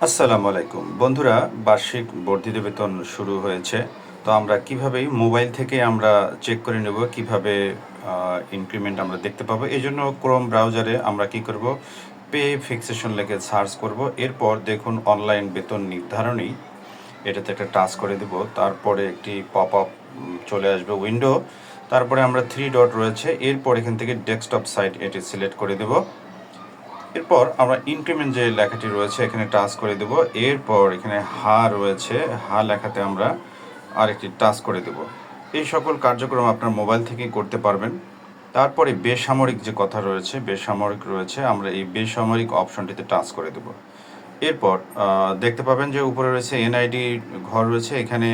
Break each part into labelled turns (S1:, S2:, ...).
S1: আসসালামু আলাইকুম বন্ধুরা, বার্ষিক বর্ধিত বেতন শুরু হয়েছে। তো আমরা কিভাবে মোবাইল থেকে আমরা চেক করে নেব কিভাবে ইনক্রিমেন্ট আমরা দেখতে পাবো। এই জন্য ক্রোম ব্রাউজারে আমরা কি করব, পে ফিক্সেশন লিখে সার্চ করব। এরপর দেখুন অনলাইন বেতন নির্ধারণী, এটাতে একটা টাচ করে দেব। তারপরে একটি পপ আপ চলে আসবে উইন্ডো। তারপরে আমরা থ্রি ডট রয়েছে, এরপর এখান থেকে ডেস্কটপ সাইট এটি সিলেক্ট করে দেব। এরপর আমরা ইনক্রিমেন্ট যে লেখাটি রয়েছে এখানে টাচ করে দেব। এরপর এখানে হা রয়েছে, হা লেখাতে আমরা আরেকটি টাচ করে দেব। এই সকল কার্যক্রম আপনার মোবাইল থেকেই করতে পারবেন। তারপরে বেসামরিক যে কথা রয়েছে, বেসামরিক রয়েছে, আমরা এই বেসামরিক অপশনটিতে টাচ করে দেব। এরপর দেখতে পাবেন যে উপরে রয়েছে এনআইডি ঘর রয়েছে, এখানে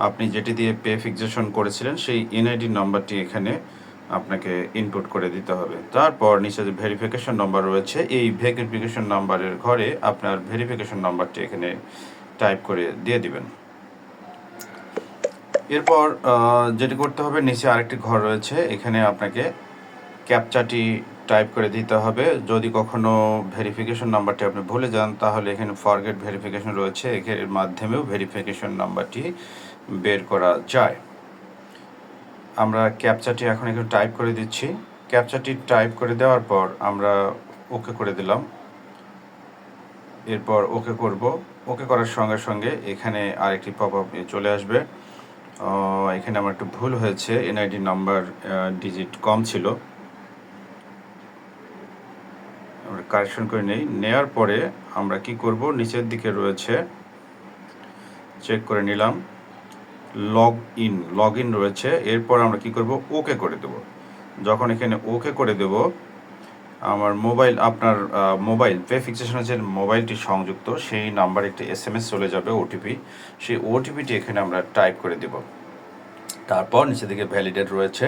S1: আপনি যেটি দিয়ে পে ফিক্সেশন করেছিলেন সেই এনআইডি নাম্বারটি এখানে আপনাকে ইনপুট করে দিতে হবে। তারপর নিচে যে ভেরিফিকেশন নাম্বার রয়েছে, এই ভেরিফিকেশন নাম্বারের ঘরে আপনার ভেরিফিকেশন নাম্বারটি এখানে টাইপ করে দিয়ে দিবেন। এরপর যেটি করতে হবে, নিচে আরেকটি ঘর রয়েছে, এখানে আপনাকে ক্যাপচাটি টাইপ করে দিতে হবে। যদি কখনো ভেরিফিকেশন নাম্বারটি আপনি ভুলে যান তাহলে এখানে ফরগেট ভেরিফিকেশন রয়েছে, এর মাধ্যমেও ভেরিফিকেশন নাম্বারটি বের করা যায়। আমরা ক্যাপচাটি এখন এখানে টাইপ করে দিচ্ছি। ক্যাপচাটি টাইপ করে দেওয়ার পর আমরা ওকে করে দিলাম। এরপর ওকে করব। ওকে করার সঙ্গে সঙ্গে এখানে আরেকটি পপ আপ চলে আসবে। এখানে আমার একটু ভুল হয়েছে, এনআইডি নাম্বার ডিজিট কম ছিল, আমরা কারেকশন করে নেই। নেওয়ার পরে আমরা কি করব, নিচের দিকে রয়েছে চেক করে নিলাম, লগ ইন রয়েছে। এরপর আমরা কি করব, ওকে করে দেব। যখন এখানে ওকে করে দেব, আমার আপনার মোবাইল পে ফিক্সেশনের যে মোবাইলটি সংযুক্ত সেই নাম্বারে একটি এসএমএস চলে যাবে, ওটিপি। সেই ওটিপিটি এখানে আমরা টাইপ করে দেব। তারপর নিচের দিকে ভ্যালিডেট রয়েছে,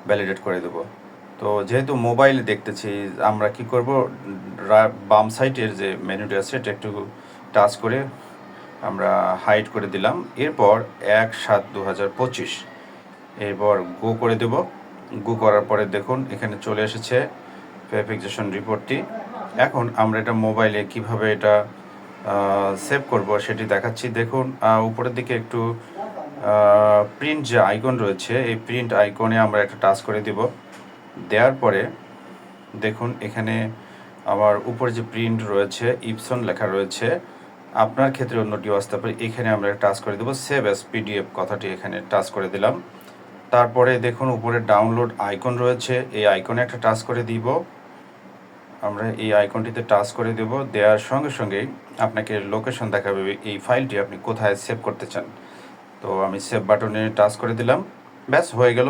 S1: ভ্যালিডেট করে দেব। তো যেহেতু মোবাইল দেখতেছি, আমরা কি করব, বাম সাইডের যে মেনুটি আছে এটা একটু টাচ করে আমরা হাইড করে দিলাম। এরপর 1/7/2025 এরপর গো করে দেব। গো করার পরে দেখুন এখানে চলে এসেছে পে ফিক্সেশন রিপোর্টটি। এখন আমরা এটা মোবাইলে কিভাবে এটা সেভ করব সেটি দেখাচ্ছি। দেখুন উপরের দিকে একটু প্রিন্ট যে আইকন রয়েছে, এই প্রিন্ট আইকনে আমরা একটা টাচ করে দেব। দেওয়ার পরে দেখুন এখানে আমার উপরে যে প্রিন্ট রয়েছে, ইপসন লেখা রয়েছে, আপনার ক্ষেত্রে অন্যটি আসতে পারে, এখানে আমরা টাচ করে দেব। সেভ অ্যাজ পিডিএফ কথাটি এখানে টাচ করে দিলাম। তারপরে দেখুন উপরে ডাউনলোড আইকন রয়েছে, এই আইকনে একটা টাচ করে দিব। আমরা এই আইকনটিতে টাচ করে দেব। দেওয়ার সঙ্গে সঙ্গেই আপনাকে লোকেশন দেখাবে এই ফাইলটি আপনি কোথায় সেভ করতে চান। তো আমি সেভ বাটনে টাচ করে দিলাম, ব্যাস হয়ে গেল।